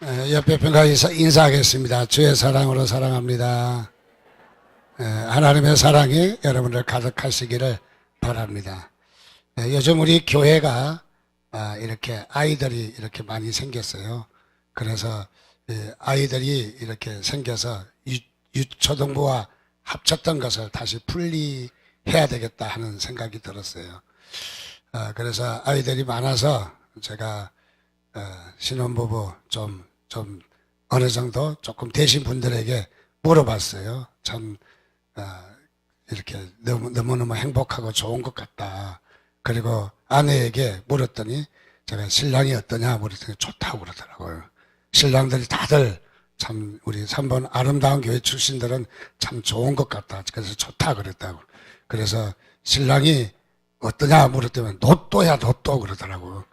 옆에 평가 인사하겠습니다. 주의 사랑으로 사랑합니다. 하나님의 사랑이 여러분들 가득하시기를 바랍니다. 요즘 우리 교회가 이렇게 아이들이 이렇게 많이 생겼어요. 그래서 아이들이 이렇게 생겨서 유초등부와 합쳤던 것을 다시 분리해야 되겠다 하는 생각이 들었어요. 그래서 아이들이 많아서 제가 신혼부부 좀 어느 정도 조금 되신 분들에게 물어봤어요. 참 이렇게 너무너무 행복하고 좋은 것 같다. 그리고 아내에게 물었더니 제가 신랑이 어떠냐 물었더니 좋다고 그러더라고요. 신랑들이 다들 참 우리 3번 아름다운 교회 출신들은 참 좋은 것 같다. 그래서 좋다 그랬다고. 그래서 신랑이 어떠냐 물었더니 노또야 노또 그러더라고요.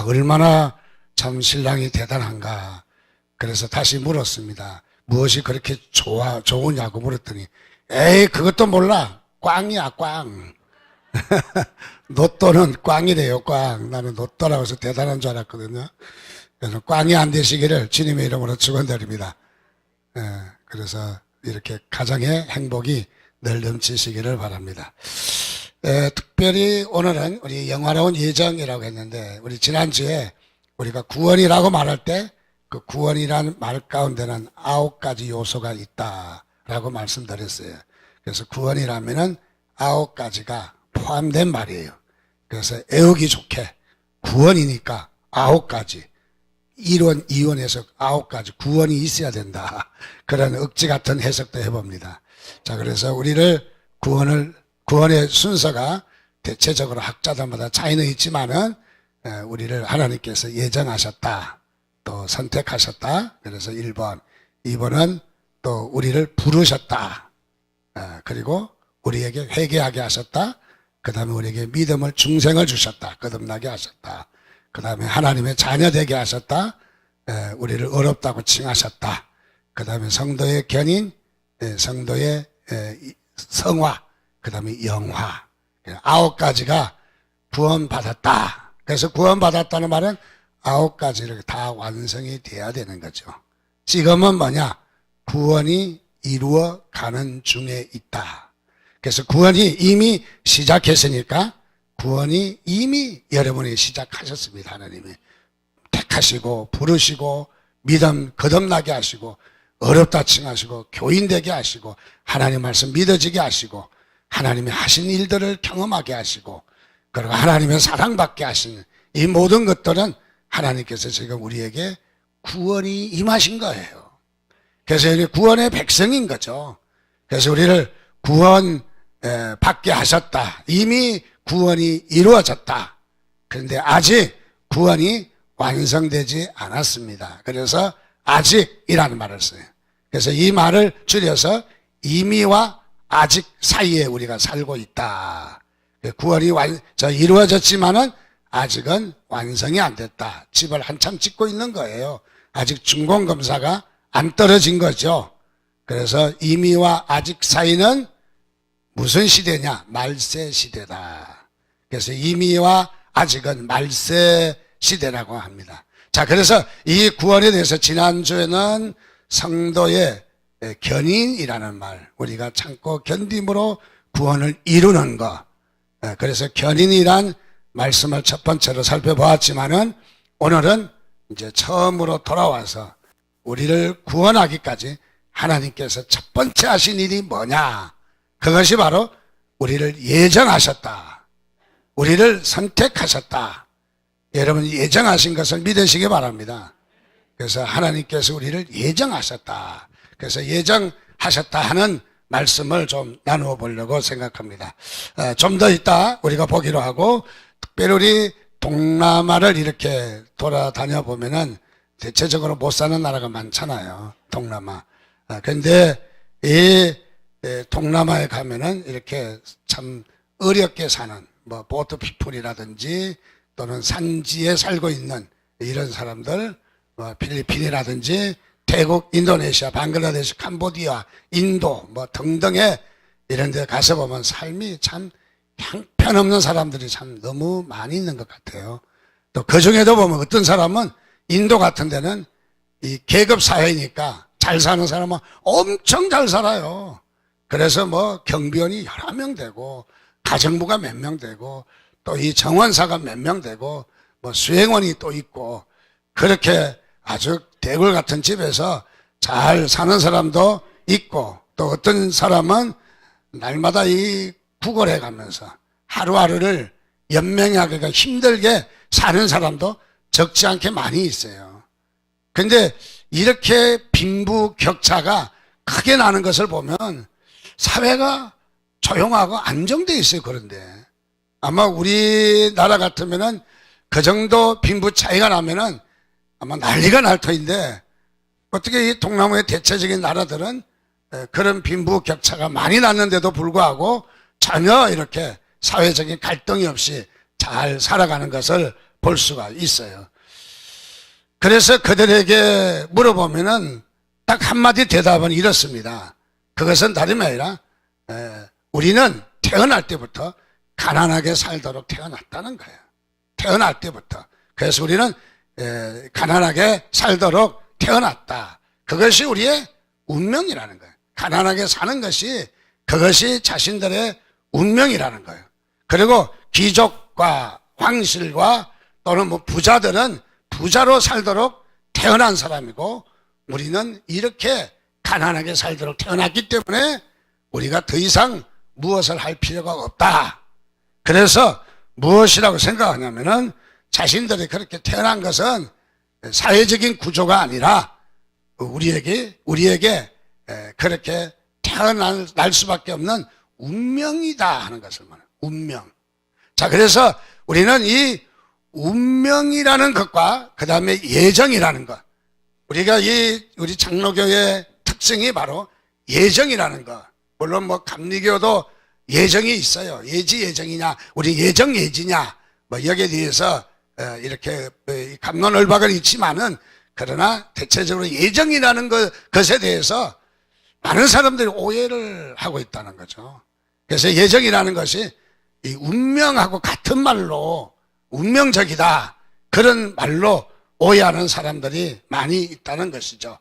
얼마나 참 신랑이 대단한가. 그래서 다시 물었습니다. 무엇이 그렇게 좋으냐고 물었더니 에이 그것도 몰라. 꽝이야 꽝. 노또는 꽝이래요 꽝. 나는 노또라고 해서 대단한 줄 알았거든요. 그래서 꽝이 안 되시기를 주님의 이름으로 축원드립니다. 그래서 이렇게 가정의 행복이 늘 넘치시기를 바랍니다. 특별히 오늘은 우리 영화로운 예정이라고 했는데 우리 지난주에 우리가 구원이라고 말할 때 그 구원이라는 말 가운데는 9가지 요소가 있다라고 말씀드렸어요. 그래서 구원이라면은 9가지가 포함된 말이에요. 그래서 애우기 좋게 구원이니까 9가지 1원, 2원에서 9가지 구원이 있어야 된다. 그런 억지 같은 해석도 해봅니다. 자, 그래서 우리를 구원의 순서가 대체적으로 학자들마다 차이는 있지만은 우리를 하나님께서 예정하셨다. 또 선택하셨다. 그래서 1번, 2번은 또 우리를 부르셨다. 그리고 우리에게 회개하게 하셨다. 그 다음에 우리에게 믿음을 중생을 주셨다. 거듭나게 하셨다. 그 다음에 하나님의 자녀 되게 하셨다. 우리를 어렵다고 칭하셨다. 그 다음에 성도의 견인, 성도의 성화, 그 다음에 영화. 9가지가 구원받았다. 그래서 구원받았다는 말은 9가지를 다 완성이 돼야 되는 거죠. 지금은 뭐냐? 구원이 이루어가는 중에 있다. 그래서 구원이 이미 시작했으니까 구원이 이미 여러분이 시작하셨습니다. 하나님이 택하시고 부르시고 믿음 거듭나게 하시고 어렵다 칭하시고 교인 되게 하시고 하나님 말씀 믿어지게 하시고 하나님이 하신 일들을 경험하게 하시고 그리고 하나님의 사랑받게 하시는 이 모든 것들은 하나님께서 지금 우리에게 구원이 임하신 거예요. 그래서 우리 구원의 백성인 거죠. 그래서 우리를 구원 받게 하셨다. 이미 구원이 이루어졌다. 그런데 아직 구원이 완성되지 않았습니다. 그래서 아직이라는 말을 써요. 그래서 이 말을 줄여서 이미와 아직 사이에 우리가 살고 있다. 구원이 이루어졌지만은 아직은 완성이 안 됐다. 집을 한참 짓고 있는 거예요. 아직 준공검사가 안 떨어진 거죠. 그래서 이미와 아직 사이는 무슨 시대냐? 말세 시대다. 그래서 이미와 아직은 말세 시대라고 합니다. 자, 그래서 이 구원에 대해서 지난주에는 성도의 견인이라는 말, 우리가 참고 견딤으로 구원을 이루는 것. 그래서 견인이란 말씀을 첫 번째로 살펴보았지만은 오늘은 이제 처음으로 돌아와서 우리를 구원하기까지 하나님께서 첫 번째 하신 일이 뭐냐? 그것이 바로 우리를 예정하셨다. 우리를 선택하셨다. 여러분 예정하신 것을 믿으시기 바랍니다. 그래서 하나님께서 우리를 예정하셨다. 그래서 예정하셨다 하는 말씀을 좀 나누어 보려고 생각합니다. 좀 더 있다 우리가 보기로 하고 특별히 우리 동남아를 이렇게 돌아다녀 보면은 대체적으로 못 사는 나라가 많잖아요. 동남아. 그런데 이 동남아에 가면은 이렇게 참 어렵게 사는 뭐 보트 피플이라든지 또는 산지에 살고 있는 이런 사람들, 뭐 필리핀이라든지 태국, 인도네시아, 방글라데시, 캄보디아, 인도 뭐 등등의 이런 데 가서 보면 삶이 참 형편없는 사람들이 참 너무 많이 있는 것 같아요. 또 그 중에도 보면 어떤 사람은 인도 같은 데는 이 계급 사회니까 잘 사는 사람은 엄청 잘 살아요. 그래서 뭐 경비원이 여러 명 되고 가정부가 몇 명 되고 또 이 정원사가 몇 명 되고 뭐 수행원이 또 있고 그렇게 아주 대굴 같은 집에서 잘 사는 사람도 있고 또 어떤 사람은 날마다 이 구걸해 가면서 하루하루를 연명하기가 힘들게 사는 사람도 적지 않게 많이 있어요. 근데 이렇게 빈부격차가 크게 나는 것을 보면 사회가 조용하고 안정되어 있어요. 그런데 아마 우리나라 같으면은 그 정도 빈부 차이가 나면은 아마 난리가 날 터인데 어떻게 이 동남아의 대체적인 나라들은 그런 빈부격차가 많이 났는데도 불구하고 전혀 이렇게 사회적인 갈등이 없이 잘 살아가는 것을 볼 수가 있어요. 그래서 그들에게 물어보면은 딱 한마디 대답은 이렇습니다. 그것은 다름이 아니라 우리는 태어날 때부터 가난하게 살도록 태어났다는 거예요. 태어날 때부터. 그래서 우리는 가난하게 살도록 태어났다. 그것이 우리의 운명이라는 거예요. 가난하게 사는 것이 그것이 자신들의 운명이라는 거예요. 그리고 귀족과 황실과 또는 뭐 부자들은 부자로 살도록 태어난 사람이고 우리는 이렇게 가난하게 살도록 태어났기 때문에 우리가 더 이상 무엇을 할 필요가 없다. 그래서 무엇이라고 생각하냐면은 자신들이 그렇게 태어난 것은 사회적인 구조가 아니라 우리에게 그렇게 태어날 수밖에 없는 운명이다 하는 것을 말해요. 운명. 자, 그래서 우리는 이 운명이라는 것과 그 다음에 예정이라는 것. 우리가 우리 장로교의 특성이 바로 예정이라는 것. 물론 뭐 감리교도 예정이 있어요. 예지예정이냐, 우리 예정예지냐, 뭐 여기에 대해서 이렇게 갑론을박은 있지만은 그러나 대체적으로 예정이라는 것에 대해서 많은 사람들이 오해를 하고 있다는 거죠. 그래서 예정이라는 것이 이 운명하고 같은 말로 운명적이다. 그런 말로 오해하는 사람들이 많이 있다는 것이죠.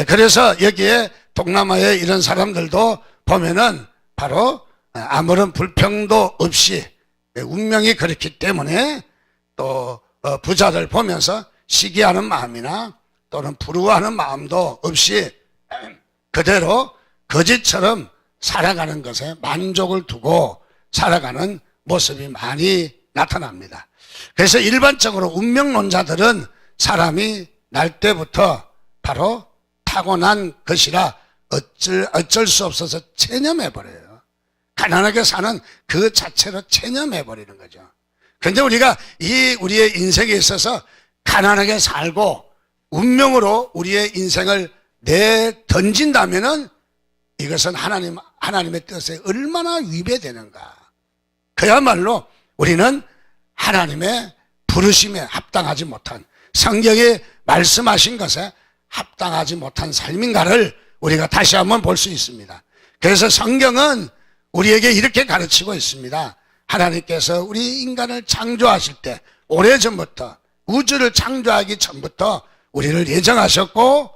그래서 여기에 동남아의 이런 사람들도 보면은 바로 아무런 불평도 없이 운명이 그렇기 때문에 또 부자를 보면서 시기하는 마음이나 또는 부러워하는 마음도 없이 그대로 거지처럼 살아가는 것에 만족을 두고 살아가는 모습이 많이 나타납니다. 그래서 일반적으로 운명론자들은 사람이 날 때부터 바로 타고난 것이라 어쩔 수 없어서 체념해버려요. 가난하게 사는 그 자체로 체념해버리는 거죠. 그런데 우리가 우리의 인생에 있어서 가난하게 살고 운명으로 우리의 인생을 내던진다면은 이것은 하나님의 뜻에 얼마나 위배되는가. 그야말로 우리는 하나님의 부르심에 합당하지 못한, 성경에 말씀하신 것에 합당하지 못한 삶인가를 우리가 다시 한번 볼 수 있습니다. 그래서 성경은 우리에게 이렇게 가르치고 있습니다. 하나님께서 우리 인간을 창조하실 때 오래전부터, 우주를 창조하기 전부터 우리를 예정하셨고,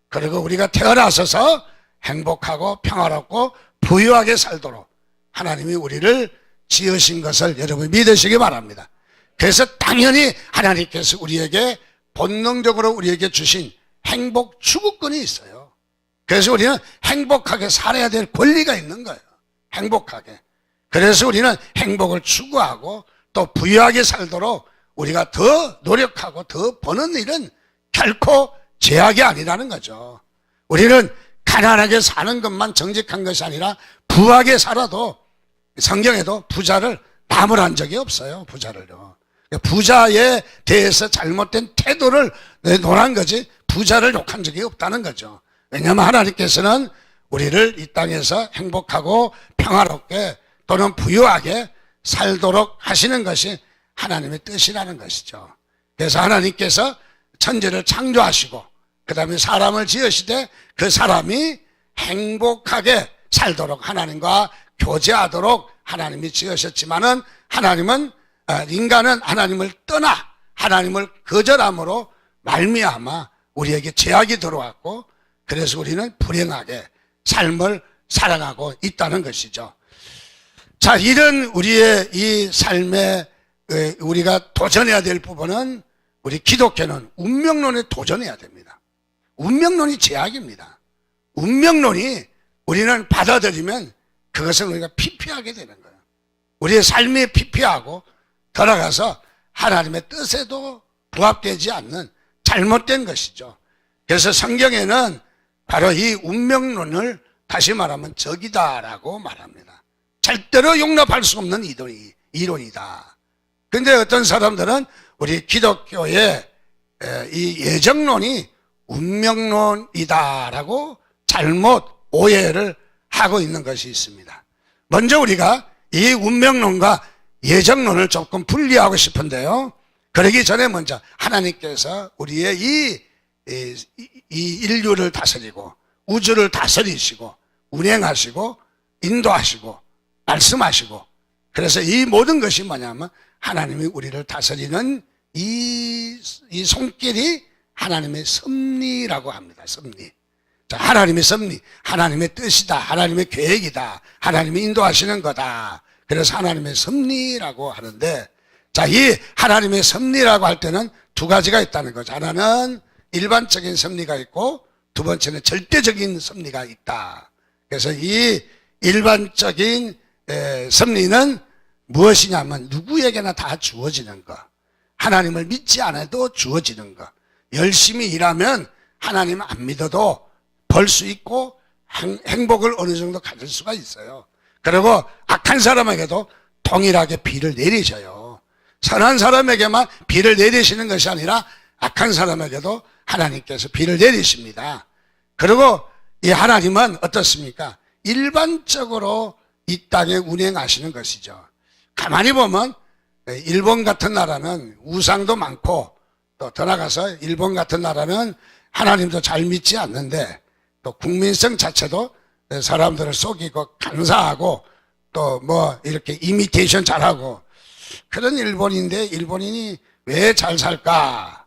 그리고 우리가 태어나서서 행복하고 평화롭고 부유하게 살도록 하나님이 우리를 지으신 것을 여러분이 믿으시기 바랍니다. 그래서 당연히 하나님께서 우리에게 본능적으로 우리에게 주신 행복 추구권이 있어요. 그래서 우리는 행복하게 살아야 될 권리가 있는 거예요. 행복하게. 그래서 우리는 행복을 추구하고 또 부유하게 살도록 우리가 더 노력하고 더 버는 일은 결코 제약이 아니라는 거죠. 우리는 가난하게 사는 것만 정직한 것이 아니라 부하게 살아도 성경에도 부자를 나무란 적이 없어요. 부자를요. 부자에 대해서 잘못된 태도를 논한 거지 부자를 욕한 적이 없다는 거죠. 왜냐하면 하나님께서는 우리를 이 땅에서 행복하고 평화롭게 또는 부유하게 살도록 하시는 것이 하나님의 뜻이라는 것이죠. 그래서 하나님께서 천지를 창조하시고 그 다음에 사람을 지으시되 그 사람이 행복하게 살도록 하나님과 교제하도록 하나님이 지으셨지만은 인간은 하나님을 떠나 하나님을 거절함으로 말미암아 우리에게 제약이 들어왔고 그래서 우리는 불행하게 삶을 살아가고 있다는 것이죠. 자, 이런 우리의 이 삶에 우리가 도전해야 될 부분은 우리 기독교는 운명론에 도전해야 됩니다. 운명론이 제약입니다. 운명론이 우리는 받아들이면 그것을 우리가 피폐하게 되는 거예요. 우리의 삶이 피폐하고 돌아가서 하나님의 뜻에도 부합되지 않는 잘못된 것이죠. 그래서 성경에는 바로 이 운명론을 다시 말하면 적이다라고 말합니다. 절대로 용납할 수 없는 이론이다. 그런데 어떤 사람들은 우리 기독교의 이 예정론이 운명론이다라고 잘못 오해를 하고 있는 것이 있습니다. 먼저 우리가 이 운명론과 예정론을 조금 분리하고 싶은데요. 그러기 전에 먼저 하나님께서 우리의 이 인류를 다스리고 우주를 다스리시고 운행하시고 인도하시고 말씀하시고 그래서 이 모든 것이 뭐냐면 하나님이 우리를 다스리는 이 손길이 하나님의 섭리라고 합니다. 섭리. 자, 하나님의 섭리, 하나님의 뜻이다, 하나님의 계획이다, 하나님이 인도하시는 거다. 그래서 하나님의 섭리라고 하는데, 자, 이 하나님의 섭리라고 할 때는 두 가지가 있다는 거죠. 하나는 일반적인 섭리가 있고 두 번째는 절대적인 섭리가 있다. 그래서 이 일반적인 섭리는 무엇이냐면 누구에게나 다 주어지는 것. 하나님을 믿지 않아도 주어지는 것. 열심히 일하면 하나님 안 믿어도 벌 수 있고 행복을 어느 정도 가질 수가 있어요. 그리고 악한 사람에게도 동일하게 비를 내리셔요. 선한 사람에게만 비를 내리시는 것이 아니라 악한 사람에게도 하나님께서 비를 내리십니다. 그리고 이 하나님은 어떻습니까? 일반적으로 이 땅에 운행하시는 것이죠. 가만히 보면 일본 같은 나라는 우상도 많고 또 더 나가서 일본 같은 나라는 하나님도 잘 믿지 않는데 또 국민성 자체도 사람들을 속이고 간사하고 또 뭐 이렇게 이미테이션 잘하고 그런 일본인데 일본인이 왜 잘 살까?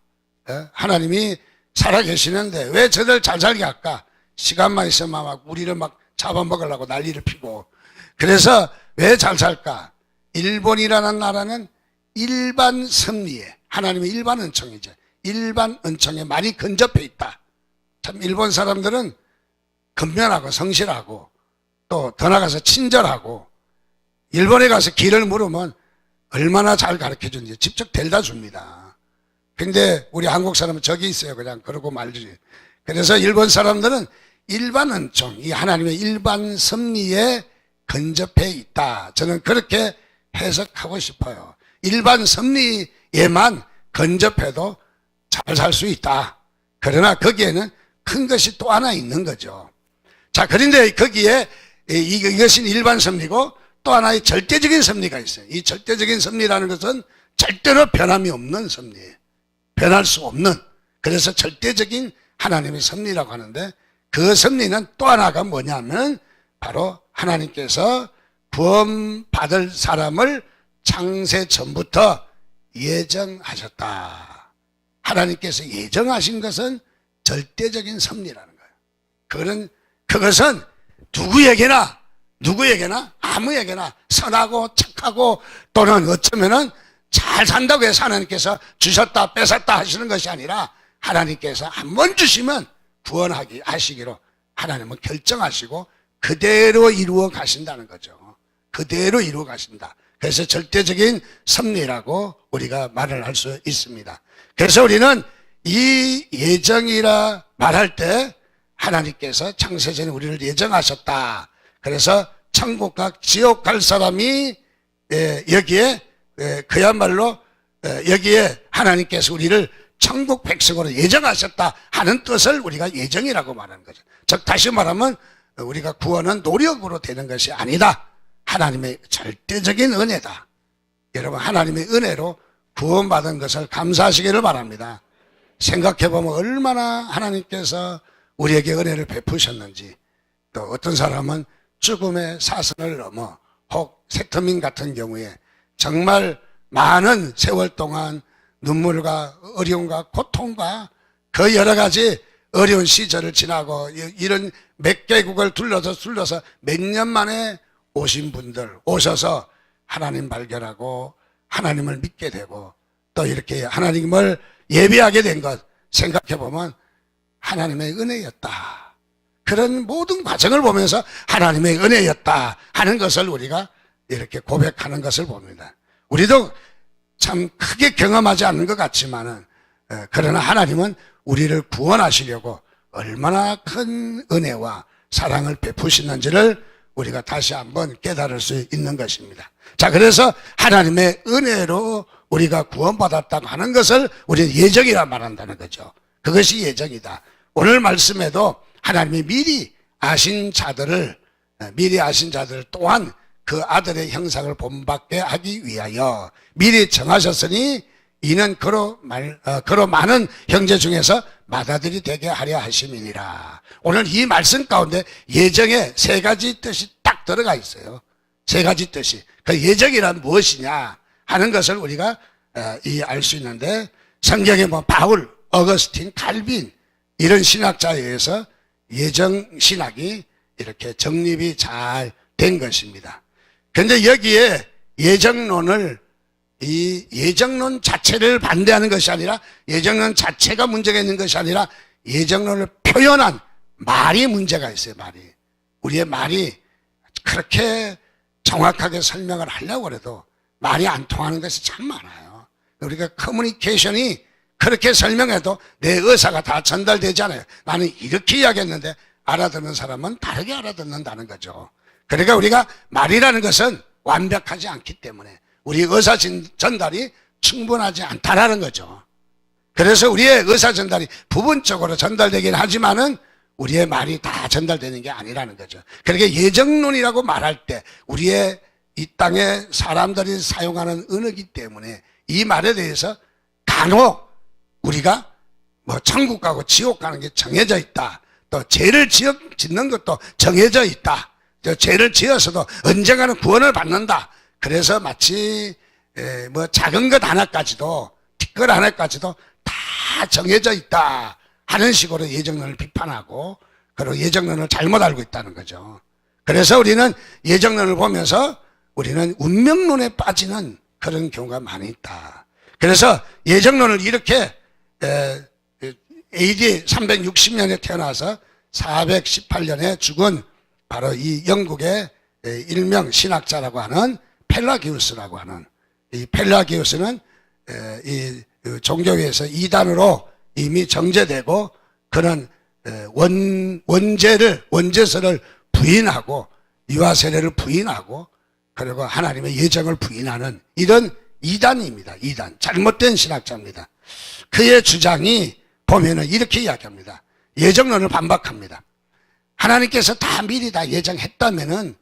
하나님이 살아계시는데 왜 저들 잘 살게 할까? 시간만 있으면 막 우리를 막 잡아먹으려고 난리를 피고 그래서 왜 잘 살까? 일본이라는 나라는 일반 섭리에 하나님의 일반 은총이죠. 일반 은총에 많이 근접해 있다. 참 일본 사람들은 근면하고 성실하고 또 더 나가서 친절하고 일본에 가서 길을 물으면 얼마나 잘 가르쳐주는지 직접 데려다 줍니다. 근데 우리 한국 사람은 저기 있어요. 그냥 그러고 말지. 그래서 일본 사람들은 일반 은총, 이 하나님의 일반 섭리에 근접해 있다. 저는 그렇게 해석하고 싶어요. 일반 섭리에만 근접해도 잘 살 수 있다. 그러나 거기에는 큰 것이 또 하나 있는 거죠. 자, 그런데 거기에 이것은 일반 섭리고 또 하나의 절대적인 섭리가 있어요. 이 절대적인 섭리라는 것은 절대로 변함이 없는 섭리예요. 변할 수 없는. 그래서 절대적인 하나님의 섭리라고 하는데 그 섭리는 또 하나가 뭐냐면 바로 하나님께서 구원받을 사람을 창세 전부터 예정하셨다. 하나님께서 예정하신 것은 절대적인 섭리라는 거예요. 그것은 누구에게나 아무에게나 선하고 착하고 또는 어쩌면은 잘 산다고 해서 하나님께서 주셨다 뺏었다 하시는 것이 아니라 하나님께서 한 번 주시면 하시기로 하나님은 결정하시고 그대로 이루어 가신다는 거죠. 그대로 이루어 가신다. 그래서 절대적인 섭리라고 우리가 말을 할 수 있습니다. 그래서 우리는 이 예정이라 말할 때 하나님께서 창세전에 우리를 예정하셨다. 그래서 천국과 지옥 갈 사람이 여기에 그야말로 여기에 하나님께서 우리를 천국 백성으로 예정하셨다 하는 뜻을 우리가 예정이라고 말하는 거죠. 즉 다시 말하면 우리가 구원은 노력으로 되는 것이 아니다. 하나님의 절대적인 은혜다. 여러분 하나님의 은혜로 구원받은 것을 감사하시기를 바랍니다. 생각해보면 얼마나 하나님께서 우리에게 은혜를 베푸셨는지 또 어떤 사람은 죽음의 사선을 넘어 혹 세터민 같은 경우에 정말 많은 세월 동안 눈물과 어려움과 고통과 그 여러 가지 어려운 시절을 지나고 이런 몇 개국을 둘러서 몇 년 만에 오신 분들 오셔서 하나님 발견하고 하나님을 믿게 되고 또 이렇게 하나님을 예배하게 된 것 생각해 보면 하나님의 은혜였다. 그런 모든 과정을 보면서 하나님의 은혜였다 하는 것을 우리가 이렇게 고백하는 것을 봅니다. 우리도 참 크게 경험하지 않는 것 같지만은 그러나 하나님은 우리를 구원하시려고 얼마나 큰 은혜와 사랑을 베푸시는지를 우리가 다시 한번 깨달을 수 있는 것입니다. 자, 그래서 하나님의 은혜로 우리가 구원받았다고 하는 것을 우리는 예정이라 말한다는 거죠. 그것이 예정이다. 오늘 말씀에도 하나님이 미리 아신 자들을 또한 그 아들의 형상을 본받게 하기 위하여 미리 정하셨으니 이는 그로 많은 형제 중에서 맏아들이 되게 하려 하심이니라. 오늘 이 말씀 가운데 예정에 세 가지 뜻이 딱 들어가 있어요. 세 가지 뜻이. 그 예정이란 무엇이냐 하는 것을 우리가 알 수 있는데, 성경에 뭐 바울, 어거스틴, 칼빈 이런 신학자에 의해서 예정 신학이 이렇게 정립이 잘 된 것입니다. 그런데 여기에 예정론 자체를 반대하는 것이 아니라, 예정론 자체가 문제가 있는 것이 아니라 예정론을 표현한 말이 문제가 있어요. 우리의 말이 그렇게 정확하게 설명을 하려고 해도 말이 안 통하는 것이 참 많아요. 우리가 커뮤니케이션이 그렇게 설명해도 내 의사가 다 전달되지 않아요. 나는 이렇게 이야기했는데 알아듣는 사람은 다르게 알아듣는다는 거죠. 그러니까 우리가 말이라는 것은 완벽하지 않기 때문에 우리 의사 전달이 충분하지 않다라는 거죠. 그래서 우리의 의사 전달이 부분적으로 전달되긴 하지만은 우리의 말이 다 전달되는 게 아니라는 거죠. 그러니까 예정론이라고 말할 때 우리의 이 땅에 사람들이 사용하는 언어이기 때문에 이 말에 대해서 간혹 우리가 뭐 천국 가고 지옥 가는 게 정해져 있다. 또 죄를 짓는 것도 정해져 있다. 또 죄를 지어서도 언젠가는 구원을 받는다. 그래서 마치 뭐 작은 것 하나까지도, 티끌 하나까지도 다 정해져 있다 하는 식으로 예정론을 비판하고, 그리고 예정론을 잘못 알고 있다는 거죠. 그래서 우리는 예정론을 보면서 우리는 운명론에 빠지는 그런 경우가 많이 있다. 그래서 예정론을 이렇게 AD 360년에 태어나서 418년에 죽은 바로 이 영국의 일명 신학자라고 하는 펠라기우스라고 하는, 이 펠라기우스는 이 종교회에서 이단으로 이미 정죄되고, 그는 원죄설을 부인하고 유아세례를 부인하고 그리고 하나님의 예정을 부인하는 이런 이단입니다. 이단. 잘못된 신학자입니다. 그의 주장이 보면은 이렇게 이야기합니다. 예정론을 반박합니다. 하나님께서 다 미리 다 예정했다면은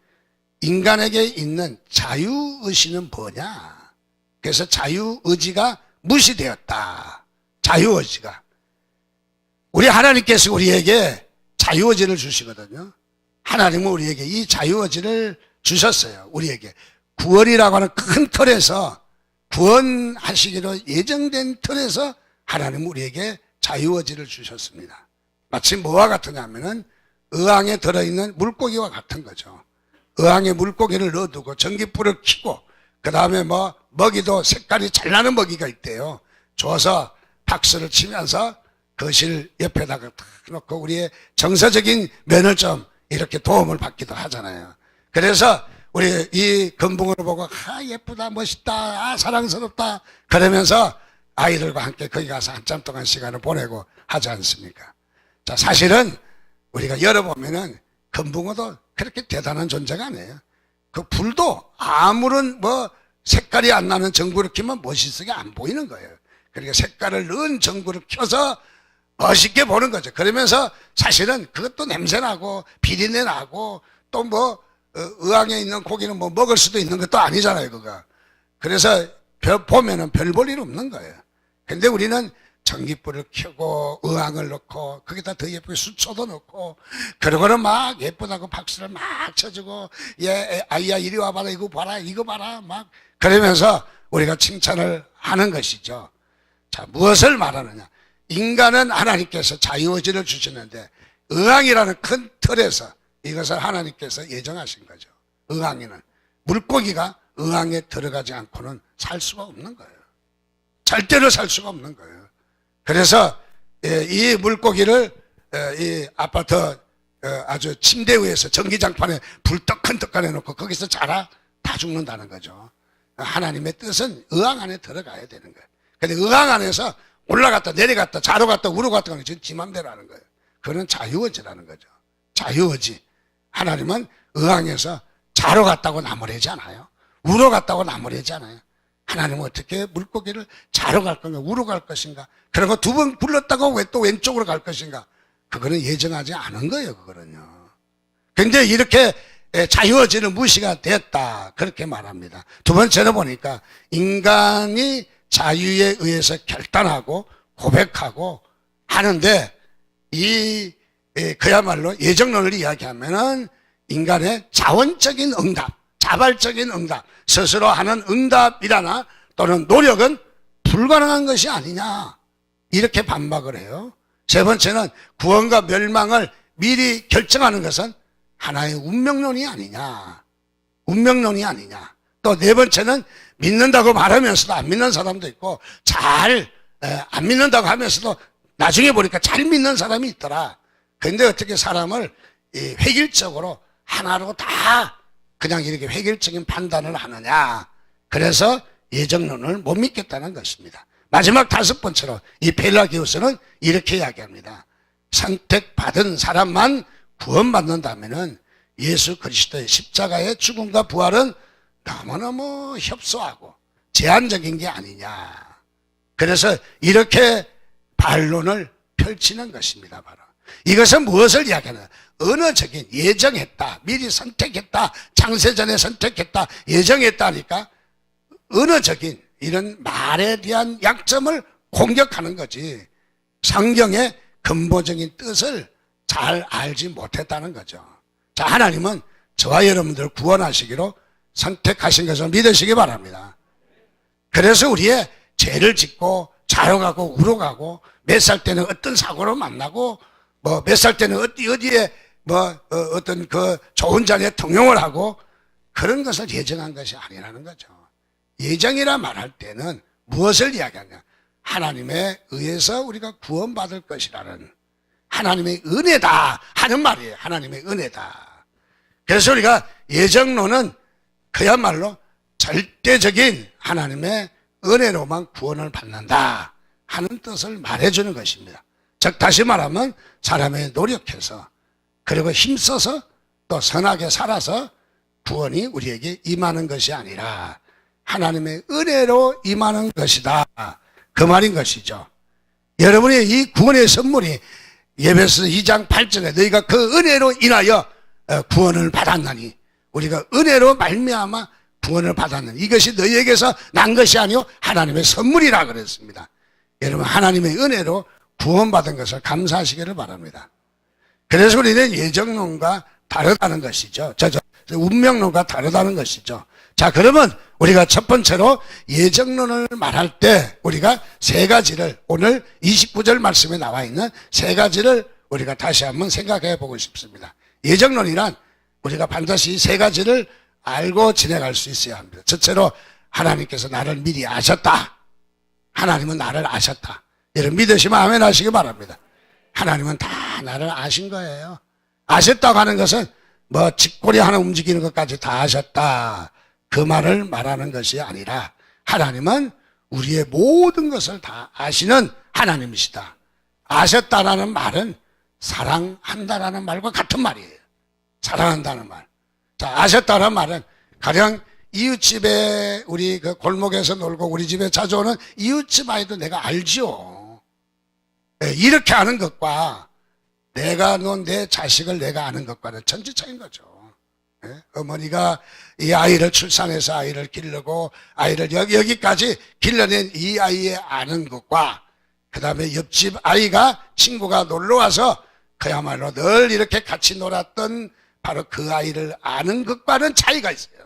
인간에게 있는 자유의지는 뭐냐? 그래서 자유의지가 무시되었다. 자유의지가. 우리 하나님께서 우리에게 자유의지를 주시거든요. 하나님은 우리에게 이 자유의지를 주셨어요. 우리에게. 구원이라고 하는 큰 틀에서, 구원하시기로 예정된 틀에서 하나님은 우리에게 자유의지를 주셨습니다. 마치 뭐와 같으냐면은 의왕에 들어있는 물고기와 같은 거죠. 의왕에 물고기를 넣어두고 전기불을 켜고 그 다음에 뭐 먹이도 색깔이 잘 나는 먹이가 있대요. 줘서 박수를 치면서 거실 옆에다가 탁 놓고 우리의 정서적인 면을 좀 이렇게 도움을 받기도 하잖아요. 그래서 우리 이 금붕어를 보고 예쁘다, 멋있다, 사랑스럽다 그러면서 아이들과 함께 거기 가서 한참 동안 시간을 보내고 하지 않습니까? 자, 사실은 우리가 열어보면은 금붕어도 그렇게 대단한 존재가 아니에요. 그 불도 아무런 뭐 색깔이 안 나는 전구를 켜면 멋있게 안 보이는 거예요. 그러니까 색깔을 넣은 전구를 켜서 멋있게 보는 거죠. 그러면서 사실은 그것도 냄새나고 비린내 나고 또 뭐 의왕에 있는 고기는 뭐 먹을 수도 있는 것도 아니잖아요, 그거. 그래서 보면은 별 볼 일 없는 거예요. 근데 우리는 전기불을 켜고 의왕을 넣고 거기다 더 예쁘게 수초도 넣고 그러고는 막 예쁘다고 박수를 막 쳐주고, 아이야 이리 와봐라, 이거 봐라 막 그러면서 우리가 칭찬을 하는 것이죠. 자, 무엇을 말하느냐? 인간은 하나님께서 자유의지를 주시는데 의왕이라는 큰 틀에서 이것을 하나님께서 예정하신 거죠. 의왕에는 물고기가 의왕에 들어가지 않고는 살 수가 없는 거예요. 절대로 살 수가 없는 거예요. 그래서 이 물고기를 이 아파트 아주 침대 위에서 전기장판에 불 큰 떡 해놓고 거기서 자라 다 죽는다는 거죠. 하나님의 뜻은 의왕 안에 들어가야 되는 거예요. 근데 의왕 안에서 올라갔다 내려갔다 자로 갔다 우로 갔다 하는 건 지 맘대로 하는 거예요. 그건 자유의지라는 거죠. 자유의지. 하나님은 의왕에서 자로 갔다고 나무래지 않아요. 우로 갔다고 나무래지 않아요. 하나님은 어떻게 물고기를 자로 갈 건가 우로 갈 것인가, 그리고 두 번 불렀다고 왜 또 왼쪽으로 갈 것인가, 그거는 예정하지 않은 거예요. 그거는요. 근데 이렇게 자유의지는 무시가 됐다 그렇게 말합니다. 두 번째로 보니까 인간이 자유에 의해서 결단하고 고백하고 하는데 그야말로 예정론을 이야기하면은 인간의 자원적인 응답, 자발적인 응답, 스스로 하는 응답이라나 또는 노력은 불가능한 것이 아니냐 이렇게 반박을 해요. 세 번째는 구원과 멸망을 미리 결정하는 것은 하나의 운명론이 아니냐, 운명론이 아니냐. 또 네 번째는 믿는다고 말하면서도 안 믿는 사람도 있고 안 믿는다고 하면서도 나중에 보니까 잘 믿는 사람이 있더라. 그런데 어떻게 사람을 획일적으로 하나로 다 그냥 이렇게 획일적인 판단을 하느냐. 그래서 예정론을 못 믿겠다는 것입니다. 마지막 다섯 번째로 이 펠라기우스는 이렇게 이야기합니다. 선택받은 사람만 구원받는다면은 예수 그리스도의 십자가의 죽음과 부활은 너무너무 협소하고 제한적인 게 아니냐. 그래서 이렇게 반론을 펼치는 것입니다. 바로 이것은 무엇을 이야기하느냐. 언어적인 예정했다, 미리 선택했다, 창세전에 선택했다, 예정했다 하니까 언어적인 이런 말에 대한 약점을 공격하는 거지 성경의 근본적인 뜻을 잘 알지 못했다는 거죠. 자, 하나님은 저와 여러분들을 구원하시기로 선택하신 것을 믿으시기 바랍니다. 그래서 우리의 죄를 짓고 자로 가고 우로 가고 몇 살 때는 어떤 사고를 만나고 몇 살 때는 어디에 어떤 그 좋은 자리에 통용을 하고 그런 것을 예정한 것이 아니라는 거죠. 예정이라 말할 때는 무엇을 이야기하냐. 하나님에 의해서 우리가 구원받을 것이라는 하나님의 은혜다 하는 말이에요. 하나님의 은혜다. 그래서 우리가 예정론은 그야말로 절대적인 하나님의 은혜로만 구원을 받는다 하는 뜻을 말해주는 것입니다. 즉 다시 말하면 사람이 노력해서 그리고 힘써서 또 선하게 살아서 구원이 우리에게 임하는 것이 아니라 하나님의 은혜로 임하는 것이다. 그 말인 것이죠. 여러분의 이 구원의 선물이 예배서 2장 8절에 너희가 그 은혜로 인하여 구원을 받았나니, 우리가 은혜로 말미암아 구원을 받았느니 이것이 너희에게서 난 것이 아니요 하나님의 선물이라 그랬습니다. 여러분 하나님의 은혜로 구원받은 것을 감사하시기를 바랍니다. 그래서 우리는 예정론과 다르다는 것이죠. 운명론과 다르다는 것이죠. 자, 그러면 우리가 첫 번째로 예정론을 말할 때 우리가 세 가지를, 오늘 29절 말씀에 나와 있는 세 가지를 우리가 다시 한번 생각해 보고 싶습니다. 예정론이란 우리가 반드시 세 가지를 알고 지내갈 수 있어야 합니다. 첫째로 하나님께서 나를 미리 아셨다. 하나님은 나를 아셨다. 여러분 믿으시면 아멘 하시기 바랍니다. 하나님은 다 나를 아신 거예요. 아셨다고 하는 것은 쥐꼬리 하나 움직이는 것까지 다 아셨다, 그 말을 말하는 것이 아니라 하나님은 우리의 모든 것을 다 아시는 하나님이시다. 아셨다라는 말은 사랑한다라는 말과 같은 말이에요. 사랑한다는 말. 자, 아셨다는 말은 가령 이웃집에 우리 그 골목에서 놀고 우리 집에 자주 오는 이웃집 아이도 내가 알지요. 이렇게 아는 것과 내가 놓은 내 자식을 내가 아는 것과는 천지차이인 거죠. 어머니가 이 아이를 출산해서 아이를 기르고 아이를 여기까지 길러낸 이 아이의 아는 것과 그 다음에 옆집 아이가 친구가 놀러와서 그야말로 늘 이렇게 같이 놀았던 바로 그 아이를 아는 것과는 차이가 있어요.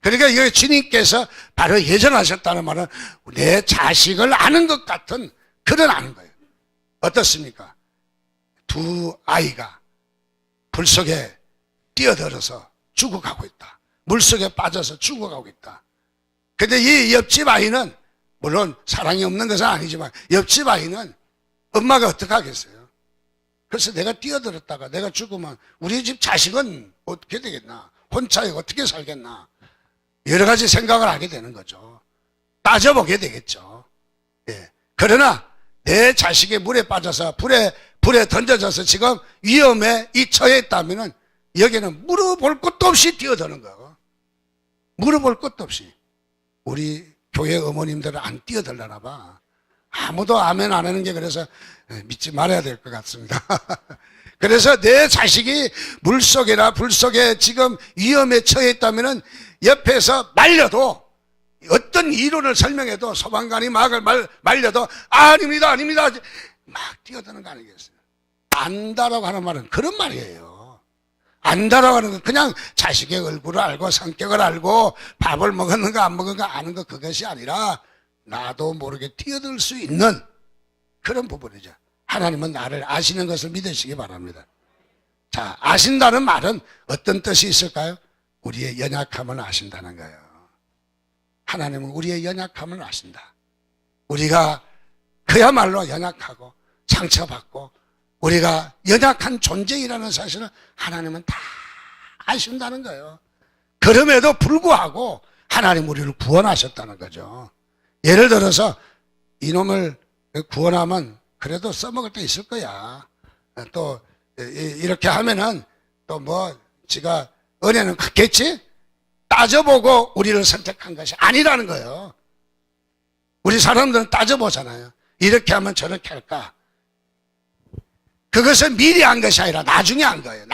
그러니까 이 주님께서 바로 예정하셨다는 말은 내 자식을 아는 것 같은 그런 아는 거예요. 어떻습니까? 두 아이가 불 속에 뛰어들어서 죽어가고 있다. 물속에 빠져서 죽어가고 있다. 근데 이 옆집 아이는 물론 사랑이 없는 것은 아니지만 옆집 아이는 엄마가 어떻게 하겠어요? 그래서 내가 뛰어들었다가 내가 죽으면 우리 집 자식은 어떻게 되겠나? 혼자 어떻게 살겠나? 여러 가지 생각을 하게 되는 거죠. 따져보게 되겠죠. 예. 그러나 내 자식이 물에 빠져서 불에 던져져서 지금 위험에 처해 있다면은 여기는 물어볼 것도 없이 뛰어드는 거예요. 물어볼 것도 없이. 우리 교회 어머님들은 안 뛰어들려나 봐. 아무도 아멘 안 하는 게 그래서 믿지 말아야 될 것 같습니다. 그래서 내 자식이 물속이나 불속에 지금 위험에 처해 있다면은 옆에서 말려도 어떤 이론을 설명해도 소방관이 막을 말려도 아닙니다 아닙니다 막 뛰어드는 거 아니겠어요? 안다라고 하는 말은 그런 말이에요. 안다라고 하는 건 그냥 자식의 얼굴을 알고 성격을 알고 밥을 먹었는가 안 먹었는가 아는 거 그것이 아니라 나도 모르게 뛰어들 수 있는 그런 부분이죠. 하나님은 나를 아시는 것을 믿으시기 바랍니다. 자, 아신다는 말은 어떤 뜻이 있을까요? 우리의 연약함을 아신다는 거예요. 하나님은 우리의 연약함을 아신다. 우리가 그야말로 연약하고 상처받고 우리가 연약한 존재이라는 사실을 하나님은 다 아신다는 거예요. 그럼에도 불구하고 하나님 우리를 구원하셨다는 거죠. 예를 들어서 이놈을 구원하면 그래도 써먹을 때 있을 거야. 또 이렇게 하면은 또 뭐 지가 은혜는 갖겠지? 따져보고 우리를 선택한 것이 아니라는 거예요. 우리 사람들은 따져보잖아요. 이렇게 하면 저렇게 할까? 그것은 미리 한 것이 아니라 나중에 한 거예요.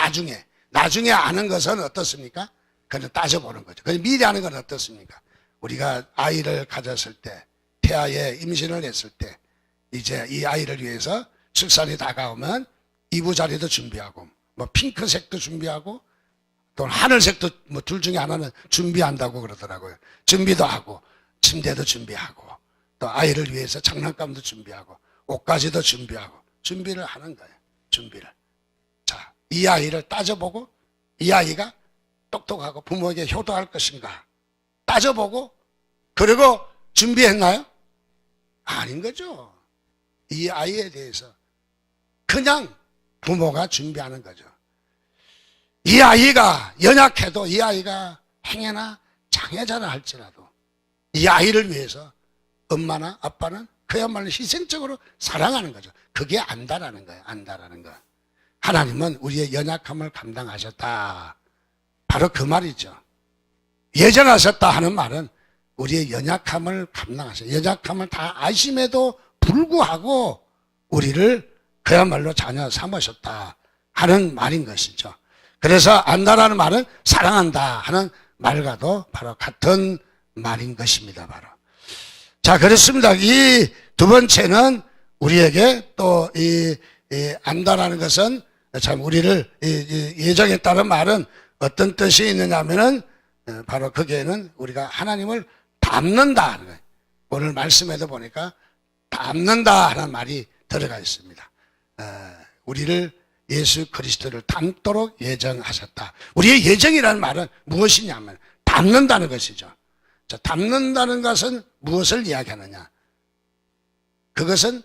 나중에 아는 것은 어떻습니까? 그냥 따져보는 거죠. 그냥 미리 하는 건 어떻습니까? 우리가 아이를 가졌을 때, 태아에 임신을 했을 때, 이제 이 아이를 위해서 출산이 다가오면 이부자리도 준비하고, 뭐 핑크색도 준비하고, 또 하늘색도 뭐 둘 중에 하나는 준비한다고 그러더라고요. 준비도 하고, 침대도 준비하고, 또 아이를 위해서 장난감도 준비하고, 옷가지도 준비하고, 준비를 하는 거예요. 준비를. 자, 이 아이를 따져보고, 이 아이가 똑똑하고 부모에게 효도할 것인가? 따져보고, 그리고 준비했나요? 아닌 거죠. 이 아이에 대해서 그냥 부모가 준비하는 거죠. 이 아이가 연약해도 이 아이가 행여나 장애자라 할지라도 이 아이를 위해서 엄마나 아빠는 그야말로 희생적으로 사랑하는 거죠. 그게 안다라는 거예요. 안다라는 거. 하나님은 우리의 연약함을 감당하셨다. 바로 그 말이죠. 예정하셨다 하는 말은 우리의 연약함을 감당하셨다. 연약함을 다 아심에도 불구하고 우리를 그야말로 자녀 삼으셨다 하는 말인 것이죠. 그래서 안다라는 말은 사랑한다 하는 말과도 바로 같은 말인 것입니다. 바로. 자, 그렇습니다. 이 두 번째는 우리에게 또 이 안다라는 것은 참 우리를 예정했다는 말은 어떤 뜻이 있느냐 하면은 바로 거기에는 우리가 하나님을 닮는다 하는 거예요. 오늘 말씀에도 보니까 닮는다 하는 말이 들어가 있습니다. 우리를 예수 그리스도를 닮도록 예정하셨다. 우리의 예정이라는 말은 무엇이냐면 닮는다는 것이죠. 자, 닮는다는 것은 무엇을 이야기하느냐? 그것은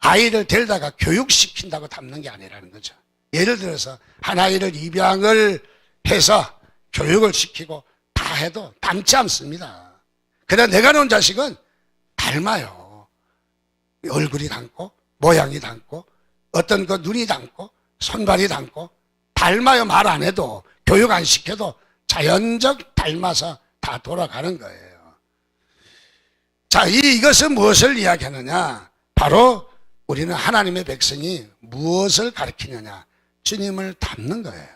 아이를 데려다가 교육시킨다고 닮는 게 아니라는 거죠. 예를 들어서 한 아이를 입양을 해서 교육을 시키고 다 해도 닮지 않습니다. 그러나 내가 놓은 자식은 닮아요. 얼굴이 닮고 모양이 닮고 어떤 그 눈이 닮고 손발이 닮고 닮아요. 말 안 해도 교육 안 시켜도 자연적 닮아서 다 돌아가는 거예요. 자, 이것은 무엇을 이야기하느냐? 바로 우리는 하나님의 백성이 무엇을 가리키느냐? 주님을 닮는 거예요.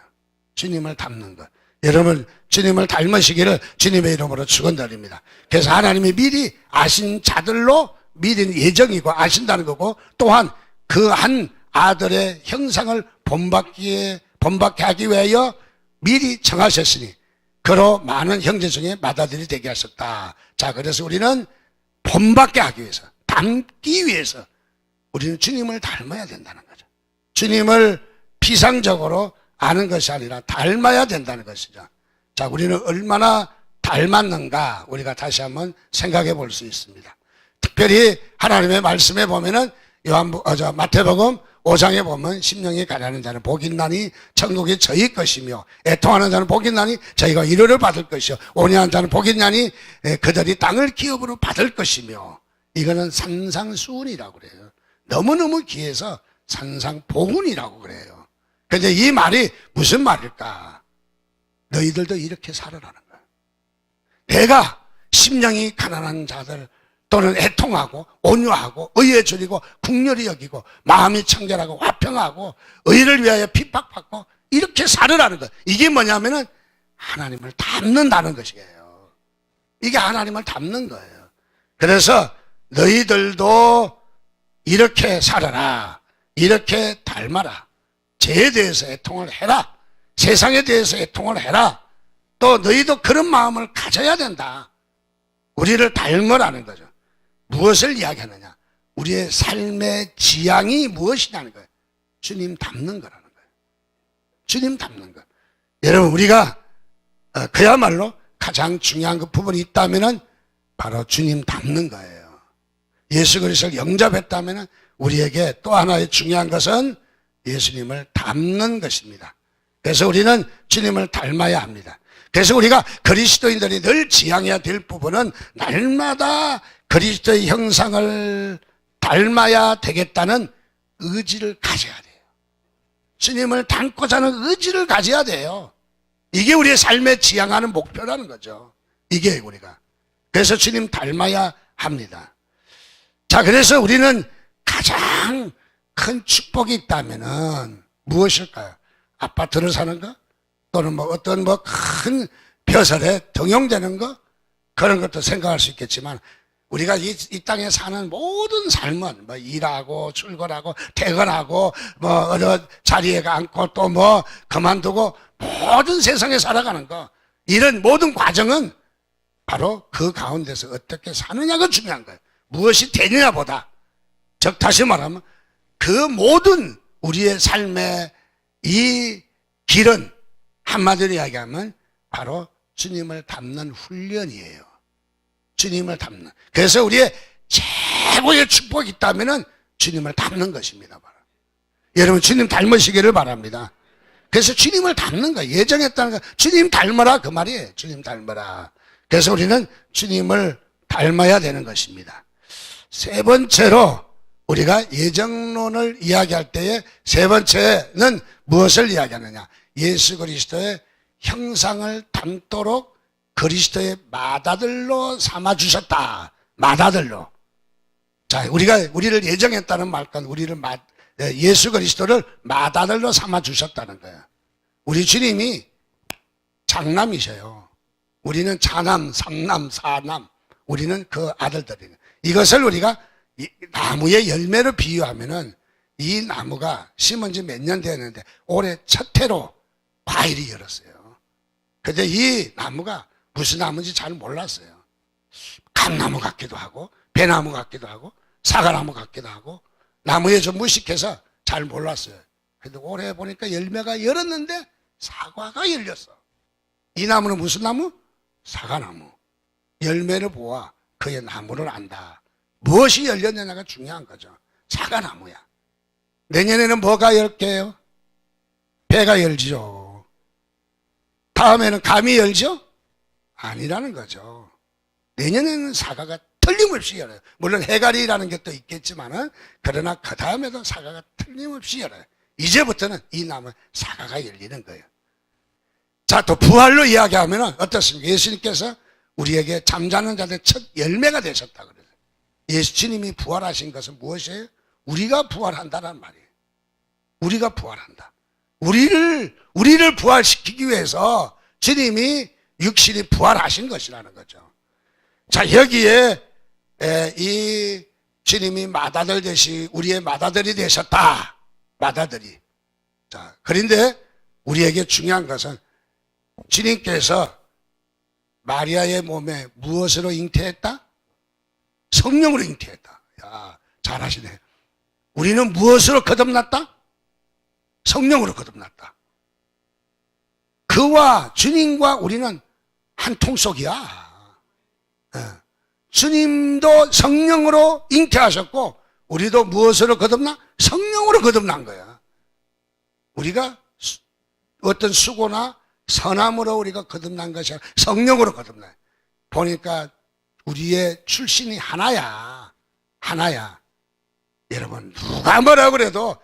주님을 닮는 것. 여러분, 주님을 닮으시기를 주님의 이름으로 축원드립니다. 그래서 하나님이 미리 아신 자들로 미리 예정이고 아신다는 거고, 또한 그 한 아들의 형상을 본받게 하기 위하여 미리 정하셨으니 그로 많은 형제 중에 맏아들이 되게 하셨다. 자, 그래서 우리는 본받게 하기 위해서, 닮기 위해서 우리는 주님을 닮아야 된다는 거죠. 주님을 피상적으로 아는 것이 아니라 닮아야 된다는 것이죠. 자, 우리는 얼마나 닮았는가 우리가 다시 한번 생각해 볼 수 있습니다. 특별히 하나님의 말씀에 보면은 마태복음 5장에 보면 심령이 가난한 자는 복이 있나니 천국이 저희 것이며 애통하는 자는 복이 있나니 저희가 위로를 받을 것이요 온유한 자는 복이 있나니 그들이 땅을 기업으로 받을 것이며, 이거는 산상수훈이라고 그래요. 너무너무 귀해서 산상보훈이라고 그래요. 그런데 이 말이 무슨 말일까? 너희들도 이렇게 살아라는 거예요. 내가 심령이 가난한 자들 또는 애통하고 온유하고 의에 줄이고 국률이 여기고 마음이 청결하고 화평하고 의를 위하여 핍박받고 이렇게 살으라는 거예요. 이게 뭐냐면은 하나님을 닮는다는 것이에요. 이게 하나님을 닮는 거예요. 그래서 너희들도 이렇게 살아라, 이렇게 닮아라, 죄에 대해서 애통을 해라, 세상에 대해서 애통을 해라, 또 너희도 그런 마음을 가져야 된다. 우리를 닮으라는 거죠. 무엇을 이야기하느냐? 우리의 삶의 지향이 무엇이냐는 거예요. 주님 닮는 거라는 거예요. 주님 닮는 것. 여러분, 우리가 그야말로 가장 중요한 그 부분이 있다면은 바로 주님 닮는 거예요. 예수 그리스도를 영접했다면은 우리에게 또 하나의 중요한 것은 예수님을 닮는 것입니다. 그래서 우리는 주님을 닮아야 합니다. 그래서 우리가 그리스도인들이 늘 지향해야 될 부분은 날마다 그리스도의 형상을 닮아야 되겠다는 의지를 가져야 돼요. 주님을 닮고자 하는 의지를 가져야 돼요. 이게 우리의 삶에 지향하는 목표라는 거죠. 이게 우리가. 그래서 주님 닮아야 합니다. 자, 그래서 우리는 가장 큰 축복이 있다면은 무엇일까요? 아파트를 사는 거? 또는 어떤 큰 벼슬에 등용되는 거? 그런 것도 생각할 수 있겠지만, 우리가 이 땅에 사는 모든 삶은 일하고 출근하고 퇴근하고 어느 자리에 앉고 또 그만두고 모든 세상에 살아가는 거, 이런 모든 과정은 바로 그 가운데서 어떻게 사느냐가 중요한 거예요. 무엇이 되느냐보다, 즉 다시 말하면 그 모든 우리의 삶의 이 길은 한마디로 이야기하면 바로 주님을 닮는 훈련이에요. 주님을 닮는. 그래서 우리의 최고의 축복이 있다면은 주님을 닮는 것입니다. 바로. 여러분, 주님 닮으시기를 바랍니다. 그래서 주님을 닮는 거예요. 예정했다는 거. 주님 닮아라, 그 말이에요. 주님 닮아라. 그래서 우리는 주님을 닮아야 되는 것입니다. 세 번째로 우리가 예정론을 이야기할 때에 세 번째는 무엇을 이야기하느냐? 예수 그리스도의 형상을 닮도록 그리스도의 맏아들로 삼아주셨다. 맏아들로. 자, 우리를 예정했다는 말과 예수 그리스도를 맏아들로 삼아주셨다는 거예요. 우리 주님이 장남이셔요. 우리는 차남, 삼남, 사남. 우리는 그 아들들이에요. 이것을 우리가 나무의 열매로 비유하면은 이 나무가 심은 지 몇 년 되었는데 올해 첫 해로 과일이 열었어요. 근데 이 나무가 무슨 나무인지 잘 몰랐어요. 감나무 같기도 하고 배나무 같기도 하고 사과나무 같기도 하고 나무에 좀 무식해서 잘 몰랐어요. 근데 올해 보니까 열매가 열었는데 사과가 열렸어. 이 나무는 무슨 나무? 사과나무. 열매를 보아 그의 나무를 안다. 무엇이 열렸느냐가 중요한 거죠. 사과나무야. 내년에는 뭐가 열게요? 배가 열지요. 다음에는 감이 열죠? 아니라는 거죠. 내년에는 사과가 틀림없이 열어요. 물론 해갈이라는 게 또 있겠지만은, 그러나 그 다음에도 사과가 틀림없이 열어요. 이제부터는 이 나무 사과가 열리는 거예요. 자, 또 부활로 이야기하면은 어떻습니까? 예수님께서 우리에게 잠자는 자들 첫 열매가 되셨다 그래요. 예수님이 부활하신 것은 무엇이에요? 우리가 부활한다는 말이에요. 우리가 부활한다. 우리를 부활시키기 위해서 주님이 육신이 부활하신 것이라는 거죠. 자, 여기에 이 주님이 우리의 맏아들이 되셨다. 맏아들이. 자, 그런데 우리에게 중요한 것은 주님께서 마리아의 몸에 무엇으로 잉태했다? 성령으로 잉태했다. 야, 잘하시네. 우리는 무엇으로 거듭났다? 성령으로 거듭났다. 그와 주님과 우리는 한 통속이야. 주님도 성령으로 잉태하셨고 우리도 무엇으로 거듭나? 성령으로 거듭난 거야. 우리가 어떤 수고나 선함으로 우리가 거듭난 것이 아니라 성령으로 거듭나. 보니까 우리의 출신이 하나야. 하나야. 여러분 누가 뭐라 그래도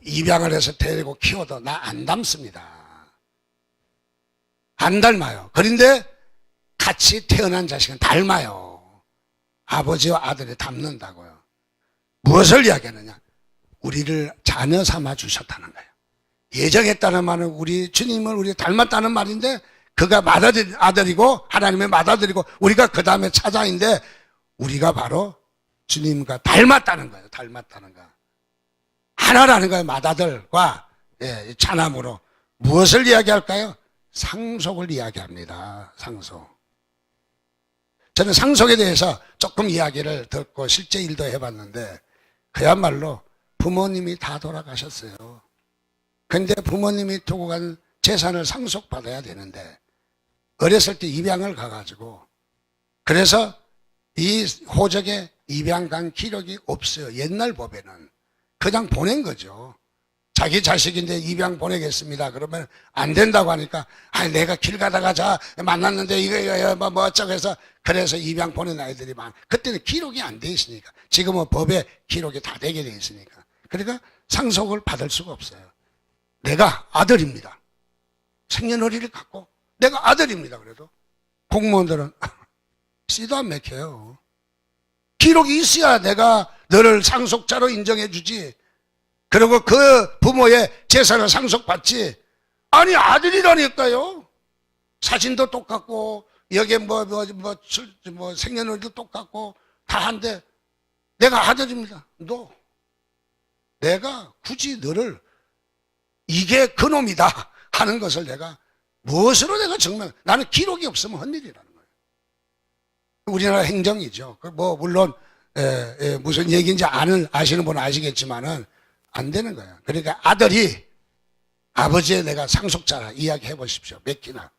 입양을 해서 데리고 키워도 나 안 닮습니다. 안 닮아요. 그런데 같이 태어난 자식은 닮아요. 아버지와 아들이 닮는다고요. 무엇을 이야기하느냐? 우리를 자녀 삼아 주셨다는 거예요. 예정했다는 말은 우리 주님을 우리 닮았다는 말인데 그가 맏아들이고 하나님의 맏아들이고 우리가 그 다음에 차자인데 우리가 바로 주님과 닮았다는 거예요. 닮았다는 거. 하나라는 거예요. 맏아들과 자남으로. 무엇을 이야기할까요? 상속을 이야기합니다. 상속. 저는 상속에 대해서 조금 이야기를 듣고 실제 일도 해봤는데 그야말로 부모님이 다 돌아가셨어요. 근데 부모님이 두고 간 재산을 상속받아야 되는데 어렸을 때 입양을 가가지고 그래서 이 호적에 입양 간 기록이 없어요. 옛날 법에는. 그냥 보낸 거죠. 자기 자식인데 입양 보내겠습니다. 그러면 안 된다고 하니까 내가 길 가다가 만났는데 이거 뭐 어쩌고 해서 그래서 입양 보낸 아이들이 많아. 그때는 기록이 안 돼 있으니까. 지금은 법에 기록이 다 되게 돼 있으니까. 그러니까 상속을 받을 수가 없어요. 내가 아들입니다. 생년월일을 갖고 내가 아들입니다. 그래도 공무원들은 씨도 안 맥혀요. 기록이 있어야 내가 너를 상속자로 인정해 주지. 그리고 그 부모의 재산을 상속받지. 아니 아들이라니까요. 사진도 똑같고 여기에 뭐 생년월일도 똑같고 다 한데 내가 아들입니다. 내가 굳이 너를 이게 그놈이다 하는 것을 내가 무엇으로 내가 증명? 나는 기록이 없으면 헛일이라는 거예요. 우리나라 행정이죠. 물론 무슨 얘기인지 아시는 분은 아시겠지만은 안 되는 거야. 그러니까 아들이 아버지의 내가 상속자라 이야기해 보십시오. 맥히나?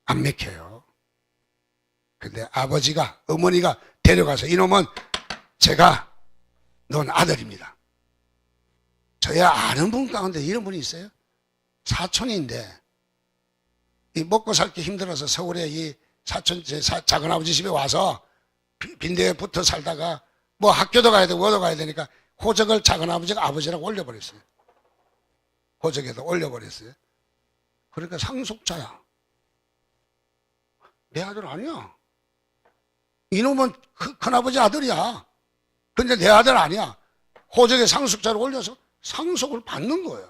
안 맥혀요. 근데 아버지가, 어머니가 데려가서 이놈은 넌 아들입니다. 저야 아는 분 가운데 이런 분이 있어요. 사촌인데 이 먹고 살기 힘들어서 서울에 이 사촌 제 작은아버지 집에 와서 빈대에 붙어 살다가 뭐 학교도 가야 되고 뭐도 가야 되니까 호적을 작은아버지가 아버지라고 올려버렸어요. 호적에도 올려버렸어요. 그러니까 상속자야. 내 아들 아니야. 이놈은 큰아버지 아들이야. 근데 내 아들 아니야. 호적에 상속자를 올려서 상속을 받는 거야.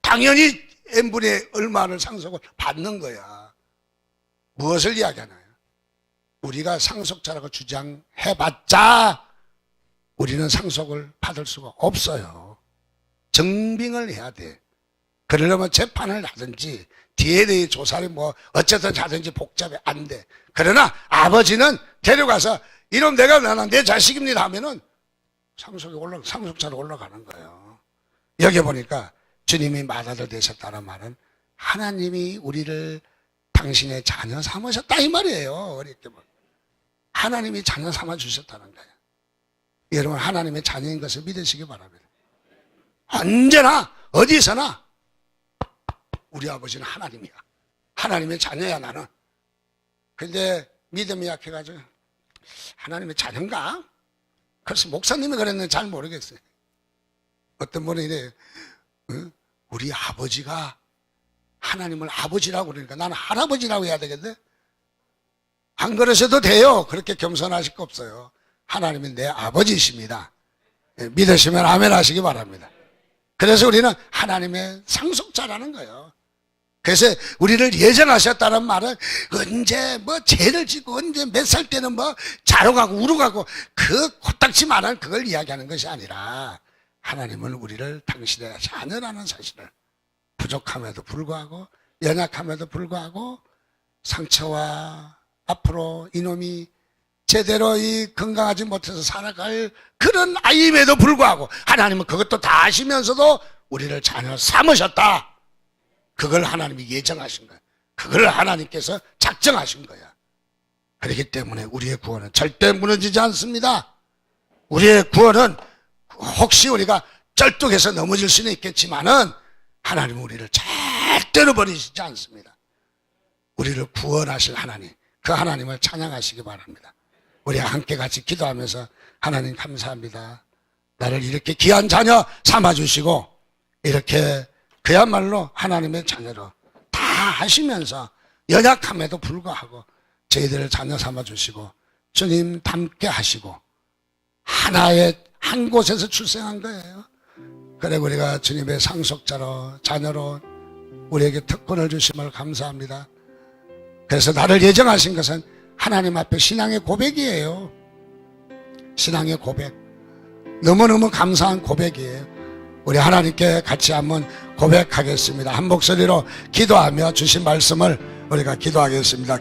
당연히 n분의 얼마를 상속을 받는 거야. 무엇을 이야기하나요? 우리가 상속자라고 주장해봤자 우리는 상속을 받을 수가 없어요. 증빙을 해야 돼. 그러려면 재판을 하든지 DNA 조사를 어쨌든 하든지 복잡해 안 돼. 그러나 아버지는 데려가서 이놈 내 자식입니다 하면은 상속자로 올라가는 거예요. 여기 보니까 주님이 맏아들 되셨다는 말은 하나님이 우리를 당신의 자녀 삼으셨다 이 말이에요. 어렵게 보면 하나님이 자녀 삼아 주셨다는 거예요. 여러분 하나님의 자녀인 것을 믿으시기 바랍니다. 언제나 어디서나 우리 아버지는 하나님이야. 하나님의 자녀야 나는. 근데 믿음이 약해가지고 하나님의 자녀인가? 그래서 목사님이 그랬는데 잘 모르겠어요. 어떤 분이 이래요. 우리 아버지가 하나님을 아버지라고 그러니까 나는 할아버지라고 해야 되겠네? 안 그러셔도 돼요. 그렇게 겸손하실 거 없어요. 하나님은 내 아버지이십니다. 믿으시면 아멘 하시기 바랍니다. 그래서 우리는 하나님의 상속자라는 거예요. 그래서 우리를 예정하셨다는 말은 언제 죄를 짓고 언제 몇 살 때는 자롱하고 우롱하고 그 코딱지만한 그걸 이야기하는 것이 아니라 하나님은 우리를 당신의 자녀라는 사실을 부족함에도 불구하고 연약함에도 불구하고 상처와 앞으로 이놈이 제대로 이 건강하지 못해서 살아갈 그런 아임에도 불구하고 하나님은 그것도 다 아시면서도 우리를 자녀 삼으셨다. 그걸 하나님이 예정하신 거야. 그걸 하나님께서 작정하신 거야. 그렇기 때문에 우리의 구원은 절대 무너지지 않습니다. 우리의 구원은 혹시 우리가 쩔뚝해서 넘어질 수는 있겠지만은 하나님은 우리를 절대로 버리시지 않습니다. 우리를 구원하실 하나님, 그 하나님을 찬양하시기 바랍니다. 우리 함께 같이 기도하면서 하나님 감사합니다. 나를 이렇게 귀한 자녀 삼아주시고 이렇게 그야말로 하나님의 자녀로 다 하시면서 연약함에도 불구하고 저희들을 자녀 삼아주시고 주님 닮게 하시고 하나의 한 곳에서 출생한 거예요. 그래 우리가 주님의 상속자로 자녀로 우리에게 특권을 주심을 감사합니다. 그래서 나를 예정하신 것은 하나님 앞에 신앙의 고백이에요. 신앙의 고백. 너무너무 감사한 고백이에요. 우리 하나님께 같이 한번 고백하겠습니다. 한 목소리로 기도하며 주신 말씀을 우리가 기도하겠습니다.